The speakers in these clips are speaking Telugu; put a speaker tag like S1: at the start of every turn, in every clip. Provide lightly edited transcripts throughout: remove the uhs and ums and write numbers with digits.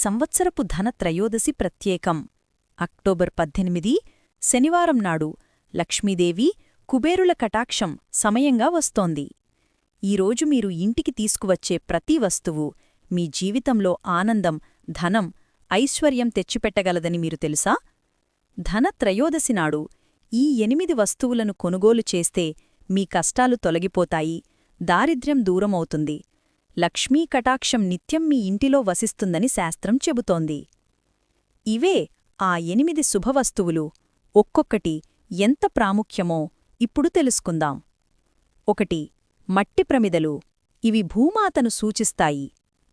S1: సంవత్సరపు ధనత్రయోదశి ప్రత్యేకం. అక్టోబర్ 18 శనివారం నాడు లక్ష్మీదేవి కుబేరుల కటాక్షం సమయంగా వస్తోంది. ఈరోజు మీరు ఇంటికి తీసుకువచ్చే ప్రతి వస్తువు మీ జీవితంలో ఆనందం, ధనం, ఐశ్వర్యం తెచ్చిపెట్టగలదని మీరు తెలుసా? ధనత్రయోదశి నాడు ఈ 8 వస్తువులను కొనుగోలు చేస్తే మీ కష్టాలు తొలగిపోతాయి, దారిద్ర్యం దూరమవుతుంది, లక్ష్మీ కటాక్షం నిత్యం మీ ఇంటిలో వసిస్తుందని శాస్త్రం చెబుతోంది. ఇవే ఆ 8 శుభవస్తువులు. ఒక్కొక్కటి ఎంత ప్రాముఖ్యమో ఇప్పుడు తెలుసుకుందాం. 1. మట్టి ప్రమిదలు. ఇవి భూమాతను సూచిస్తాయి.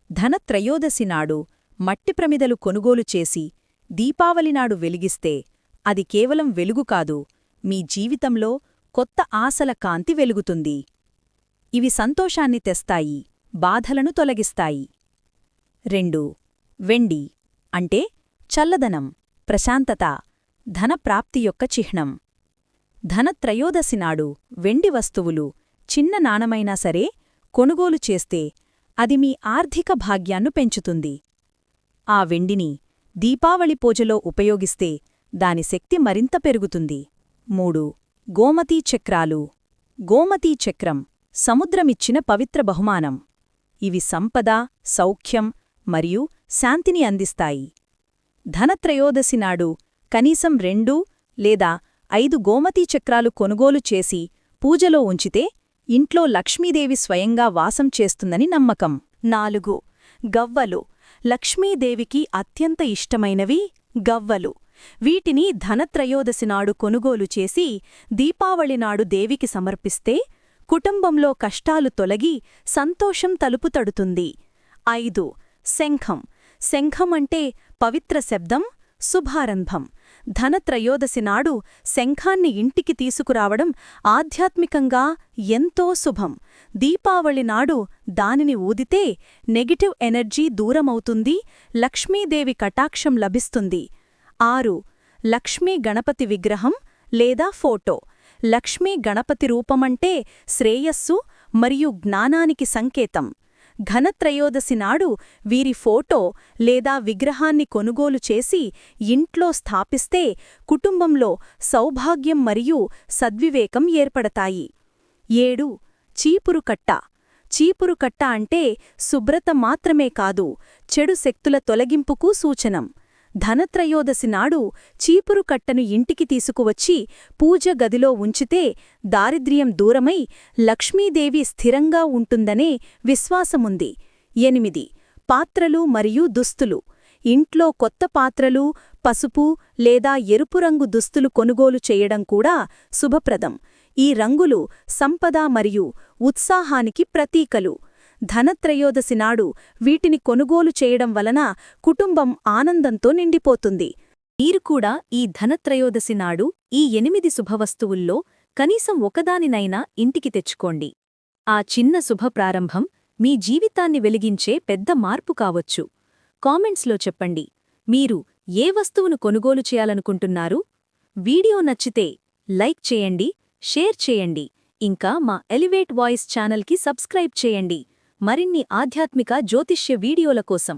S1: ధనత్రయోదశి నాడు మట్టి ప్రమిదలు కొనుగోలు చేసి దీపావళినాడు వెలిగిస్తే అది కేవలం వెలుగు కాదు, మీ జీవితంలో కొత్త ఆశల కాంతి వెలుగుతుంది. ఇవి సంతోషాన్ని తెస్తాయి, బాధలను తొలగిస్తాయి. 2. వెండి. అంటే చల్లదనం, ప్రశాంతత, ధనప్రాప్తి యొక్క చిహ్నం. ధనత్రయోదశి నాడు వెండి వస్తువులు, చిన్న నాణమైనా సరే, కొనుగోలు చేస్తే అది మీ ఆర్థిక భాగ్యాన్ని పెంచుతుంది. ఆ వెండిని దీపావళి పూజలో ఉపయోగిస్తే దాని శక్తి మరింత పెరుగుతుంది. 3. గోమతీ చక్రాలు. గోమతీ చక్రం సముద్రమిచ్చిన పవిత్ర బహుమానం. ఇవి సంపద, సౌఖ్యం మరియు శాంతిని అందిస్తాయి. ధనత్రయోదశి నాడు కనీసం 2 లేదా 5 గోమతీ చక్రాలు కొనుగోలు చేసి పూజలో ఉంచితే ఇంట్లో లక్ష్మీదేవి స్వయంగా వాసం చేస్తుందని నమ్మకం. 4. గవ్వలు. లక్ష్మీదేవికి అత్యంత ఇష్టమైనవి గవ్వలు. వీటిని ధనత్రయోదశి నాడు కొనుగోలు చేసి దీపావళినాడు దేవికి సమర్పిస్తే కుటుంబంలో కష్టాలు తొలగి సంతోషం తలుపు తడుతుంది. 5. శంఖం. శంఖం అంటే పవిత్ర శబ్దం, శుభారంభం. ధనత్రయోదశి నాడు శంఖాన్ని ఇంటికి తీసుకురావడం ఆధ్యాత్మికంగా ఎంతో శుభం. దీపావళి నాడు దానిని ఊదితే నెగటివ్ ఎనర్జీ దూరమవుతుంది, లక్ష్మీదేవి కటాక్షం లభిస్తుంది. 6. లక్ష్మీ గణపతి విగ్రహం లేదా ఫోటో. లక్ష్మీ గణపతి రూపమంటే శ్రేయస్సు మరియు జ్ఞానానికి సంకేతం. ధనత్రయోదశి నాడు వీరి ఫోటో లేదా విగ్రహాన్ని కొనుగోలు చేసి ఇంట్లో స్థాపిస్తే కుటుంబంలో సౌభాగ్యం మరియు సద్వివేకం ఏర్పడతాయి. 7. చీపురుకట్ట. చీపురుకట్ట అంటే శుభ్రత మాత్రమే కాదు, చెడు శక్తుల తొలగింపుకు సూచనం. ధనత్రయోదశి నాడు చీపురుకట్టను ఇంటికి తీసుకువచ్చి పూజ గదిలో ఉంచితే దారిద్ర్యం దూరమై లక్ష్మీదేవి స్థిరంగా ఉంటుందనే విశ్వాసముంది. 8. పాత్రలు మరియు దుస్తులు. ఇంట్లో కొత్త పాత్రలు, పసుపు లేదా ఎరుపు రంగు దుస్తులు కొనుగోలు చేయడం కూడా శుభప్రదం. ఈ రంగులు సంపద మరియు ఉత్సాహానికి ప్రతీకలు. ధనత్రయోదశి నాడు వీటిని కొనుగోలు చేయడం వలన కుటుంబం ఆనందంతో నిండిపోతుంది. మీరు కూడా ఈ ధనత్రయోదశి నాడు ఈ 8 శుభవస్తువుల్లో కనీసం ఒకదానినైనా ఇంటికి తెచ్చుకోండి. ఆ చిన్న శుభ ప్రారంభం మీ జీవితాన్ని వెలిగించే పెద్ద మార్పు కావచ్చు. కామెంట్స్లో చెప్పండి, మీరు ఏ వస్తువును కొనుగోలు చేయాలనుకుంటున్నారు? వీడియో నచ్చితే లైక్ చేయండి, షేర్ చేయండి, ఇంకా మా ఎలివేట్ వాయిస్ ఛానల్కి సబ్స్క్రైబ్ చేయండి మరిన్ని ఆధ్యాత్మిక జ్యోతిష్య వీడియోల కోసం.